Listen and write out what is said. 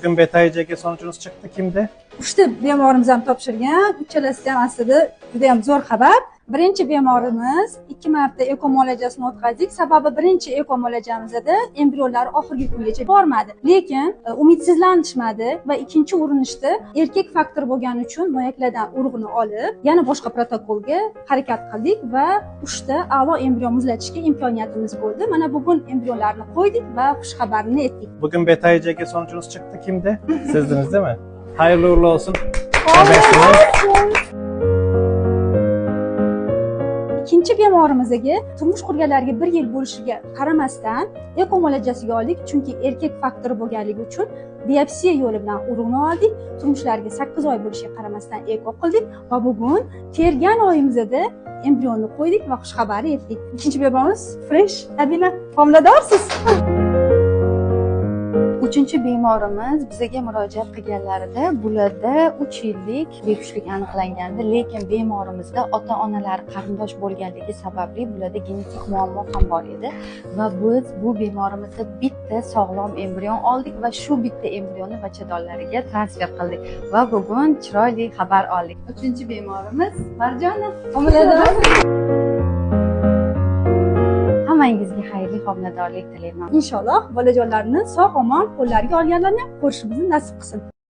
Bugün BTICG sonucunuz çıktı. Kimdi? Uchta bemorimiz ham topshirgan. Uchalasi ham aslida juda ham zo'r xabar. Birinchi bemorimiz 2 marta eko muolajasini o'tkazdik. Sababi birinchi eko muolajamizda embrionlar oxirgi kungacha bormadi. Lekin umidsizlanishmadi va ikkinchi urinishda erkak faktor bo'lgani uchun moyaklardan urug'ni olib, yana boshqa protokolga harakat qildik va 3 ta a'lo embrion muzlatishga imkoniyatimiz bo'ldi. Mana bugun embrionlarni qo'ydik va xushxabarni aytdik. Bugün BTICG sonucunuz çıktı. Kimdi? Sizdiniz değil mi? Hayırlı uğurlu olsun. Ikkinchi bemorimizga turmush qurganlariga 1 yil bo'lishiga qaramasdan eko muolajasiga oldik, chunki erkak faktori bo'lganligi uchun biopsiya yo'li bilan urug'ni oldik. Turmushlariga 8 oy bo'lishiga qaramasdan eko qildik va bugun tergan oyimizda embrionni qo'ydik va xushxabar aytdik. Ikkinchi bemorimiz fresh, Nabila, homiladorsiz. Uchinchi bemorimiz bizga murojaat qilganlarida bularda 3 yillik bepushtlik aniqlangandi, lekin bemorimizda ota-onalari qarindosh bo'lganligi sababli bularda genetik muammo ham bor edi va biz bu bemorimizda bitta sog'lom embrion oldik va shu bitta embrionni bachadonlariga transfer qildik va bugun chiroyli xabar oldik. Uchinchi bemorimiz Marjona, homilador. Hammangizga xayrli homiladorlik tilayman. Inshaalloh bolajonlarni sog'-omon qo'llariga olganlarni ko'rishimizni nasib qilsin.